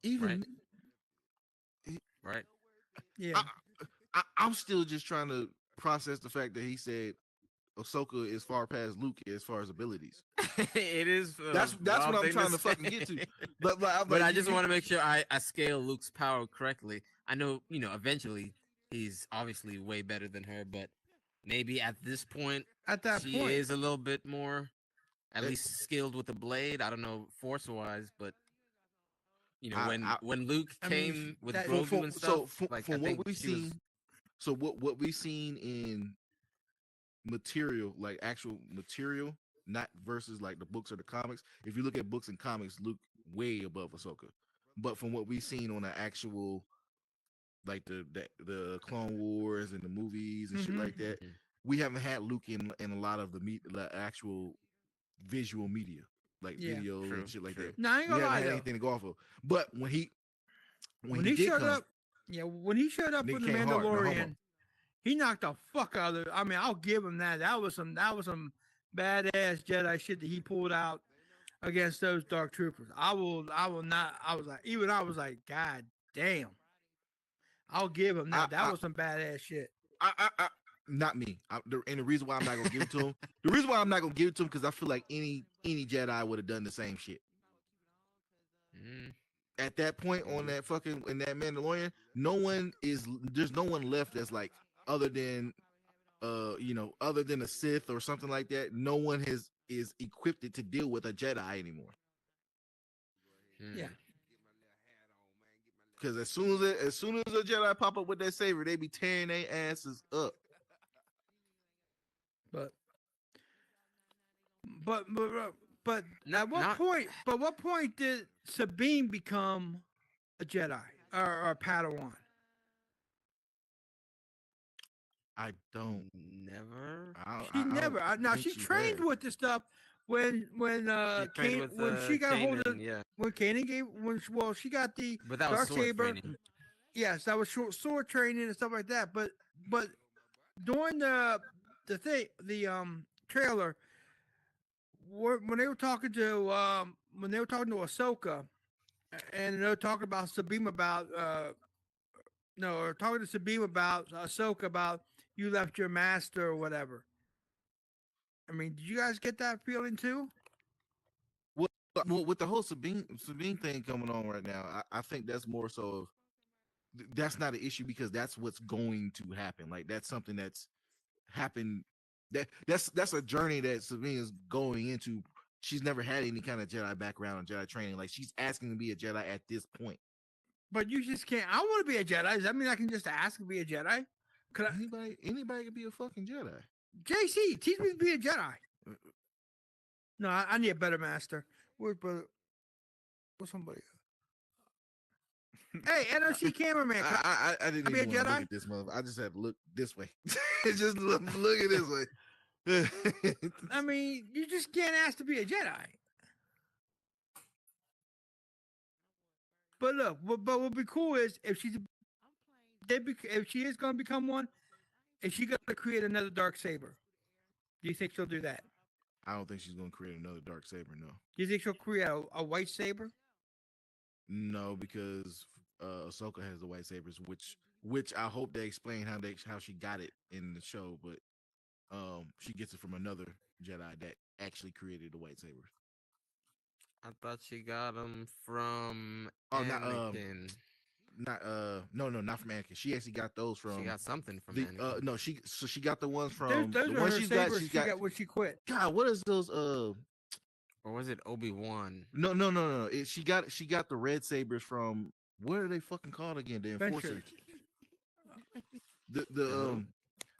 Even right? Yeah. I'm still just trying to process the fact that he said Ahsoka is far past Luke as far as abilities. It is. That's wild what I'm thing trying to fucking get to. say. But But I just want to make sure I scale Luke's power correctly. I know, eventually he's obviously way better than her, but maybe at this point At that she point, is a little bit more, at Eh. least skilled with the blade. I don't know force wise, but I- when Luke I mean, came with that- Grogu and stuff, from I what think we've she was- seen, so what we've seen in material, like actual material, not versus like the books or the comics. If you look at books and comics, Luke way above Ahsoka. But from what we've seen on the actual, like the Clone Wars and the movies and shit Mhm. like that, Mhm. we haven't had Luke in a lot of the actual visual media, like Yeah. video True, and shit like true. that. no, I ain't We gonna haven't lie had though. anything to go off of. But when he When he did showed come, up, when he showed up Nigga with the came hard. Now, hold Mandalorian, on. he knocked the fuck out of it. I mean, I'll give him that. That was some badass Jedi shit that he pulled out against those Dark Troopers. I will not. I was like, even I was like, God damn. I'll give him that. That was some badass shit. Not me. And the reason why I'm not gonna give it to him, the reason why I'm not gonna give it to him, because I feel like any Jedi would have done the same shit. Mm. At that point on that fucking in that Mandalorian, there's no one left that's like other than other than a Sith or something like that. No one is equipped to deal with a Jedi anymore. Yeah. Because as soon as a Jedi pop up with that saber, they be tearing their asses up. But at what point? But what point did Sabine become a Jedi or a Padawan? I don't. Never. She never. Now she trained with the stuff when she got hold of when Kanan gave she got the but that was dark sword saber. training. Yes, that was sword training and stuff like that. But during the trailer, when they were talking to Ahsoka, and they were talking about Sabine about or talking to Sabine about Ahsoka about you left your master or whatever. I mean, did you guys get that feeling too? Well, with the whole Sabine thing coming on right now, I think that's more so of that's not an issue because that's what's going to happen. Like that's something that's happened. That's a journey that Sabine is going into. She's never had any kind of Jedi background or Jedi training. Like she's asking to be a Jedi at this point. But you just can't. I want to be a Jedi. Does that mean I can just ask to be a Jedi? Anybody can be a fucking Jedi. JC, teach me to be a Jedi. No, I need a better master. Where's somebody? Hey, NOC cameraman. I didn't even want to look at this mother. I just had to look this way. Just look at this way. I mean, you just can't ask to be a Jedi. But look, but what would be cool is if she is going to become one, is she going to create another dark saber? Do you think she'll do that? I don't think she's going to create another dark saber. No. Do you think she'll create a white saber? No, because Ahsoka has the white sabers, which I hope they explain how she got it in the show, but she gets it from another Jedi that actually created the white sabers. I thought she got them from Anakin. Not from Anakin. She actually got those from. She got something from Anakin. No, she got the ones from those the ones she's got. She got when she quit. God, what is those? Or was it Obi-Wan? No. She got the red sabers from what are they fucking called again? The Enforcers. The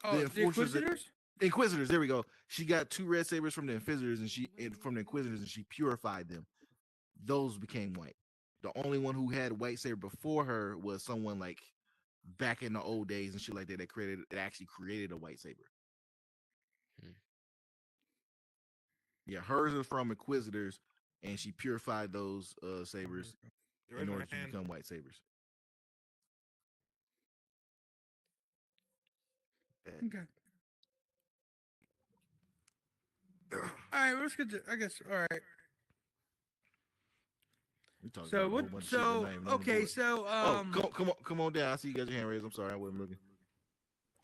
Enforcers. Inquisitors. There we go. She got 2 red sabers from the Inquisitors, and she purified them. Those became white. The only one who had white saber before her was someone like back in the old days and shit like that. That actually created a white saber. Yeah, hers are from Inquisitors, and she purified those sabers in order to become white sabers. Okay. All right, let's get to. I guess. All right. So what? So okay. So come on down. I see you got your hand raised. I'm sorry, I wasn't looking.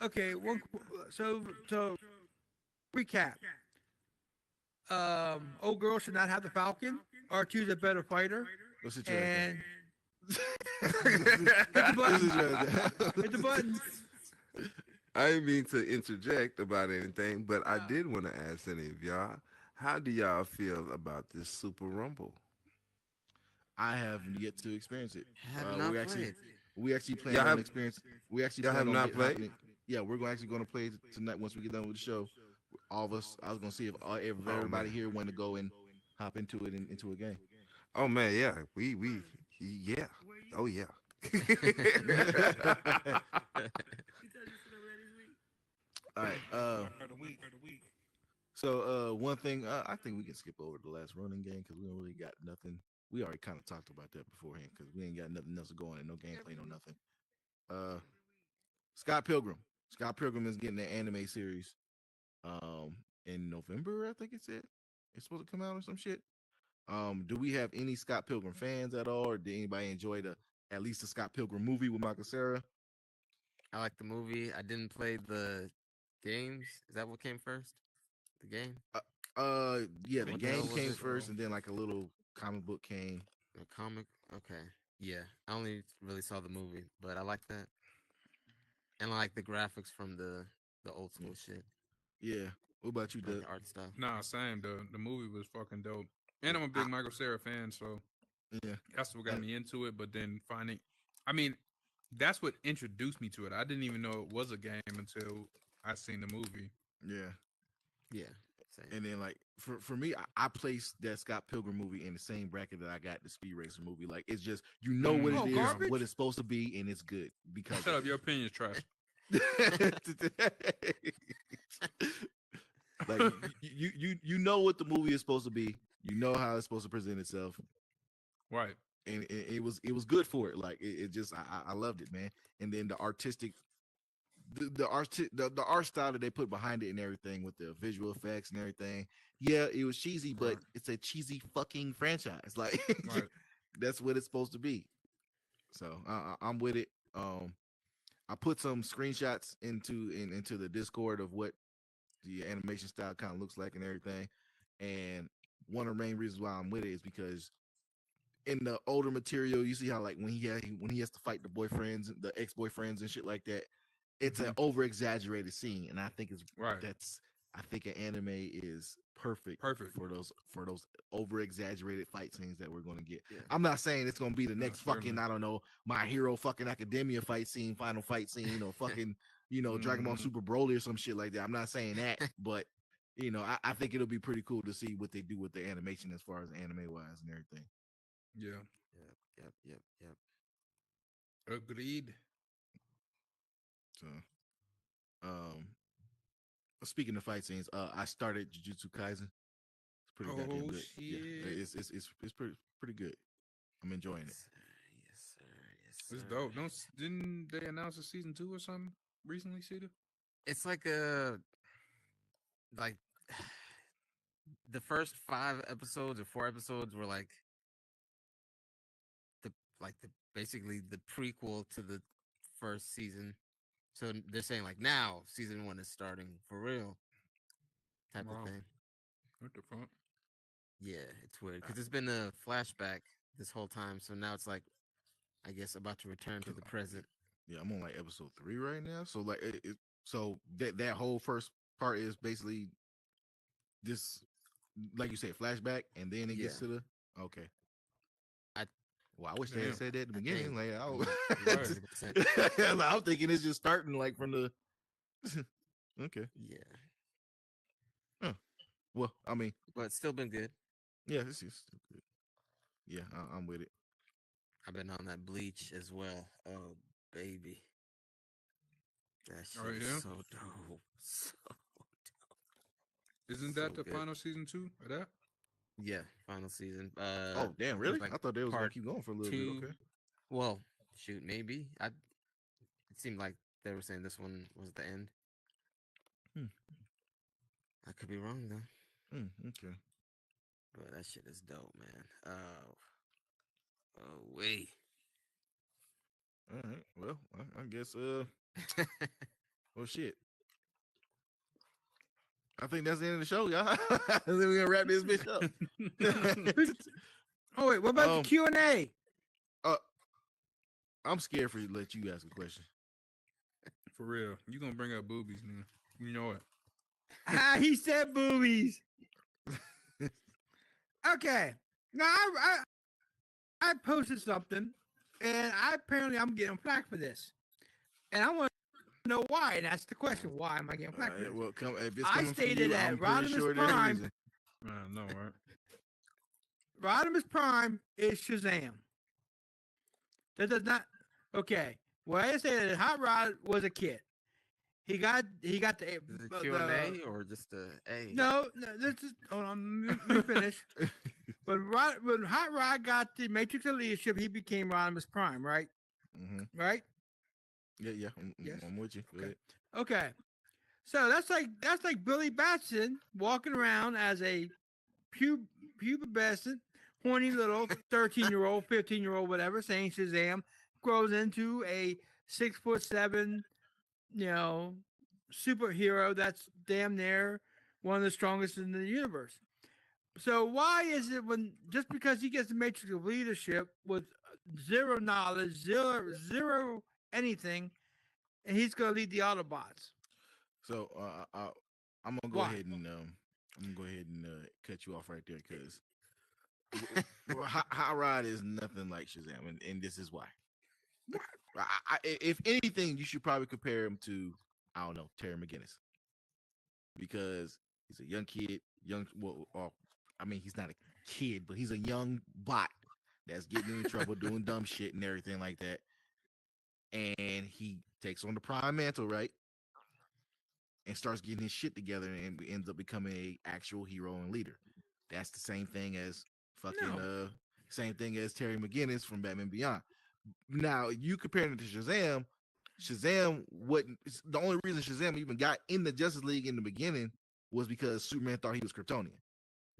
Okay. So recap. Old girl should not have the Falcon. R2's a better fighter. What's it? And hit the button. Hit the button. I didn't mean to interject about anything, but I did want to ask any of y'all, how do y'all feel about this Super Rumble? I have yet to experience it. We actually plan on experience. We actually y'all have not played. Yeah, we're going to play tonight once we get done with the show. All of us. I was going to see if everybody here wanted to go and hop into it into a game. Oh man, yeah, yeah, oh yeah. All right. So one thing, I think we can skip over the last running game because we don't really got nothing. We already kind of talked about that beforehand because we ain't got nothing else going and no gameplay, no nothing. Scott Pilgrim. Scott Pilgrim is getting an anime series. in November. I think it said it's supposed to come out or some shit. Do we have any Scott Pilgrim fans at all, or did anybody enjoy at least the Scott Pilgrim movie with Michael Cera? I like the movie. I didn't play the games. Is that what came first? The game? Yeah, the What the hell game was came it? first, and then like a little comic book came. A comic? Okay. Yeah. I only really saw the movie, but I like that. And I like the graphics from the old school shit. Yeah. What about you, Like Doug? the art style. Nah, same. The movie was fucking dope, and I'm a big Michael Cera fan, so Yeah. that's what got And- me into it. But then finding, I mean, that's what introduced me to it. I didn't even know it was a game until I seen the movie. Yeah. Yeah. Same. And then like for me, I placed that Scott Pilgrim movie in the same bracket that I got the Speed Racer movie. Like it's just what Oh, it is, garbage? what it's supposed to be, and it's good because Shut up, your opinion's trash. like you know what the movie is supposed to be. You know how it's supposed to present itself, Right. and it was good for it. Like it just I loved it, man. And then the artistic. The art style that they put behind it and everything with the visual effects and everything, yeah, it was cheesy, but Right. it's a cheesy fucking franchise. Like Right. that's what it's supposed to be. So I'm with it. I put some screenshots into the Discord of what the animation style kind of looks like and everything. And one of the main reasons why I'm with it is because in the older material, you see how like when he has to fight the boyfriends, the ex-boyfriends and shit like that, it's an over exaggerated scene, and I think Right. I think an anime is perfect for those over exaggerated fight scenes that we're going to get. Yeah. I'm not saying it's going to be the No, next fucking certainly. I don't know My Hero fucking Academia fight scene, final fight scene, or fucking Dragon Ball Mhm. Super Broly or some shit like that. I'm not saying that, but I think it'll be pretty cool to see what they do with the animation as far as anime wise and everything. Yeah. Yep. Agreed. So, speaking of fight scenes, I started Jujutsu Kaisen. It's pretty goddamn Oh, good. Yeah, shit. it's pretty good. I'm enjoying it. Yes, sir. It's dope. Didn't they announce a season 2 or something recently, Cedar? It's like like the first 5 episodes or 4 episodes were like the basically the prequel to the first season. So they're saying like now season 1 is starting for real type Wow. of thing. What the fuck? Yeah, it's weird because it's been a flashback this whole time. So now it's like, I guess, about to return to the present. Yeah, I'm on like episode 3 right now. So like, so that whole first part is basically this, like you said, flashback, and then it gets to the okay. Well, I wish they had Damn. said that at the I beginning. think. Like, Right. 100%. I'm thinking it's just starting like from the. Okay. Yeah, Well, I mean, but it's still been good. yeah, this is still good. Yeah, I'm with it. I've been on that Bleach as well. Oh baby, that shit Oh, is yeah? so dope. So Isn't So that the good. final season 2 of that? yeah, final season. Oh damn, really? like I thought they was gonna part keep going for a little 2. bit. Okay. Well, shoot, maybe. It seemed like they were saying this one was the end. Hmm. I could be wrong though. Okay. But that shit is dope, man. Oh wait. All right. Well, I guess. Well, shit. I think that's the end of the show, y'all. I think we're gonna wrap this bitch up. Oh wait, what about Um, the Q&A? I'm scared for you to let you ask a question. For real. You gonna bring up boobies, man. You know it. He said boobies. Okay. Now I posted something, and I'm getting flack for this, and I want to know why. And that's the question: why am I getting flack for this? Well, if it's I coming from stated you, that I'm pretty Rodimus sure there's a Prime- reason. No, right? Rodimus Prime is Shazam. That does not. Okay. Well, I say that Hot Rod was a kid. He got the Is it Q&A or just a A? No, this is hold on. Let me finish. when Hot Rod got the Matrix of Leadership, he became Rodimus Prime, right? Mm-hmm. Right? Yeah. Yes. I'm with you. Go Okay. ahead. Okay. So that's like Billy Batson walking around as a pubescent, horny little 13-year-old, 15-year-old, whatever, saying Shazam, grows into a 6'7", you know, superhero that's damn near one of the strongest in the universe. So why is it when just because he gets the matrix of leadership with zero knowledge, zero anything, and he's gonna lead the Autobots? So I'm gonna go Why? ahead and cut you off right there because Hot Rod is nothing like Shazam, and this is why. If anything, you should probably compare him to I don't know Terry McGinnis because he's a young kid, I mean he's not a kid, but he's a young bot that's getting into trouble, doing dumb shit and everything like that, and he takes on the prime mantle, right? And starts getting his shit together and ends up becoming a actual hero and leader. That's the same thing as same thing as Terry McGinnis from Batman Beyond. Now you comparing it to Shazam, the only reason Shazam even got in the Justice League in the beginning was because Superman thought he was Kryptonian.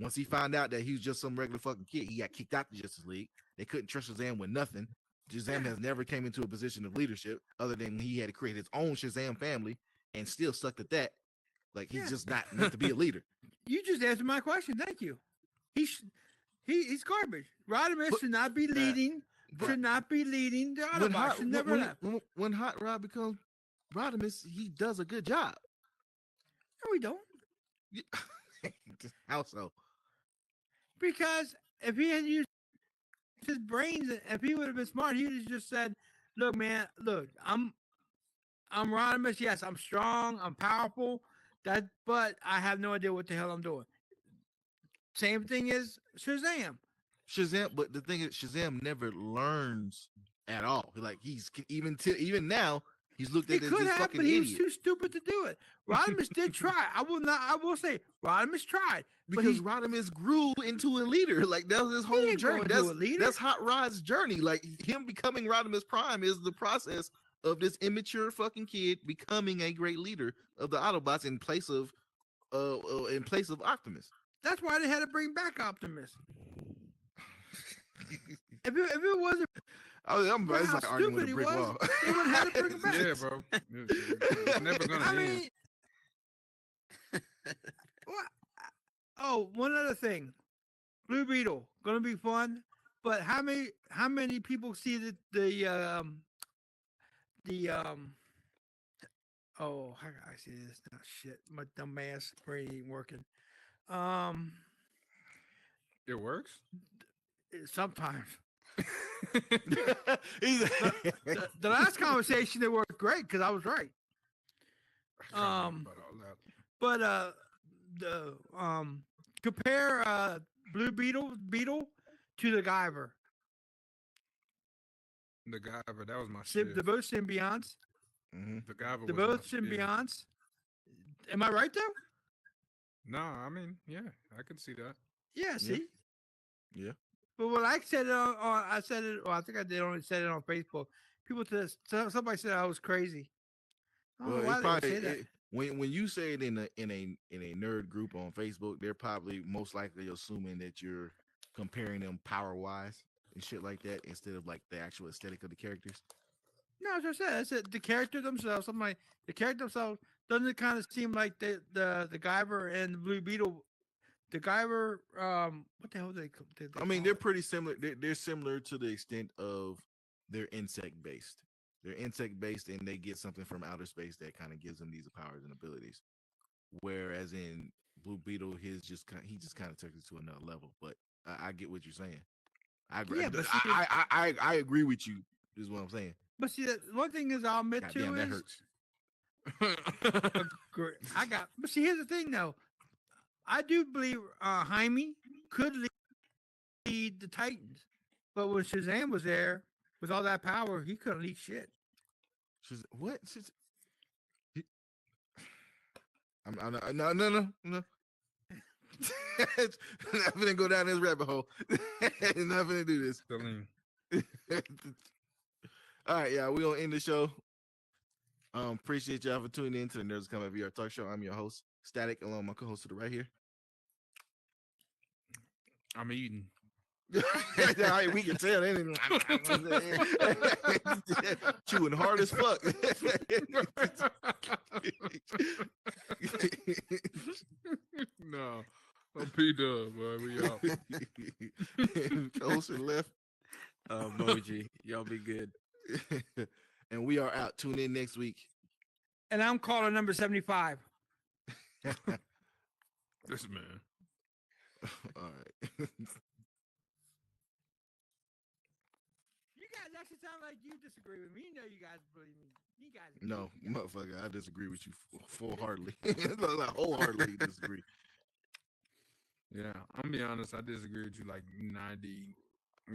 Once he found out that he was just some regular fucking kid, he got kicked out the Justice League. They couldn't trust Shazam with nothing. Shazam has never came into a position of leadership other than he had to create his own Shazam family and still stuck at that. Like he's just not meant to be a leader. You just answered my question. Thank you. He's garbage. Rodimus should not be leading. Should not be leading the Autobots. Should never have. When Hot Rod becomes Rodimus, he does a good job. No, we don't. How so? Because if he had used his brains, if he would have been smart, he would have just said, "Look, man, look, I'm Rodimus. Yes, I'm strong. I'm powerful. But I have no idea what the hell I'm doing." Same thing as Shazam. But the thing is, Shazam never learns at all. Like he's even now, he's looked at as this fucking but he idiot. was too stupid to do it. Rodimus did try. I will say Rodimus tried. Because Rodimus grew into a leader. Like that was his whole journey. That's Hot Rod's journey. Like him becoming Rodimus Prime is the process of this immature fucking kid becoming a great leader of the Autobots in place of Optimus. That's why they had to bring back Optimus. If it wasn't, I'm like arguing with a brick wall. They would have had to bring him back. Yeah, bro. It's never gonna end. One other thing, Blue Beetle gonna be fun, but how many people see how can I see this now? Shit, my dumb ass brain ain't working. It works. Sometimes. The last conversation it worked great because I was right. Compare Blue Beetle to the Guyver. The Guyver, that was my shit. The both symbionts. Mm-hmm. The Guyver. The both symbionts. Am I right though? No, I mean, yeah, I can see that. Yeah, see? Yeah. But when I said it I said it, well, I think I did only said it on Facebook. People said, somebody said I was crazy. I don't know why they would say that. When you say it in a nerd group on Facebook, they're probably most likely assuming that you're comparing them power wise and shit like that instead of like the actual aesthetic of the characters. No, as I said, I said the character themselves. I'm like the character themselves doesn't it kind of seem like the Guyver and the Blue Beetle. The Guyver, what the hell they I mean, they're pretty similar. They're similar to the extent of they're insect based. They're insect based, and they get something from outer space that kind of gives them these powers and abilities. Whereas in Blue Beetle, he just kind of took it to another level. But I get what you're saying. I agree. Yeah, but I agree with you. Is what I'm saying. But see, one thing is I'll admit to that is hurts. But see, here's the thing though. I do believe Jaime could lead the Titans, but when Shazam was there with all that power, he couldn't lead shit. What? I'm no. I'm not gonna go down this rabbit hole. I'm not gonna do this. All right, yeah, we're gonna end the show. Appreciate y'all for tuning in to the Nerds Come VR Talk Show. I'm your host, Static, along with my co-host to the right here. I'm eating. We can tell anything. Chewing hard as fuck. No, I'm P-Dub, boy. We out. Coast and left. Moji, y'all be good. And we are out. Tune in next week. And I'm caller number 75. This man. All right. You guys actually sound like you disagree with me. You know you guys believe me. You guys. No, you guys- motherfucker, I disagree with you full-heartedly. Like, wholeheartedly disagree. Yeah, I'm gonna be honest. I disagree with you like 90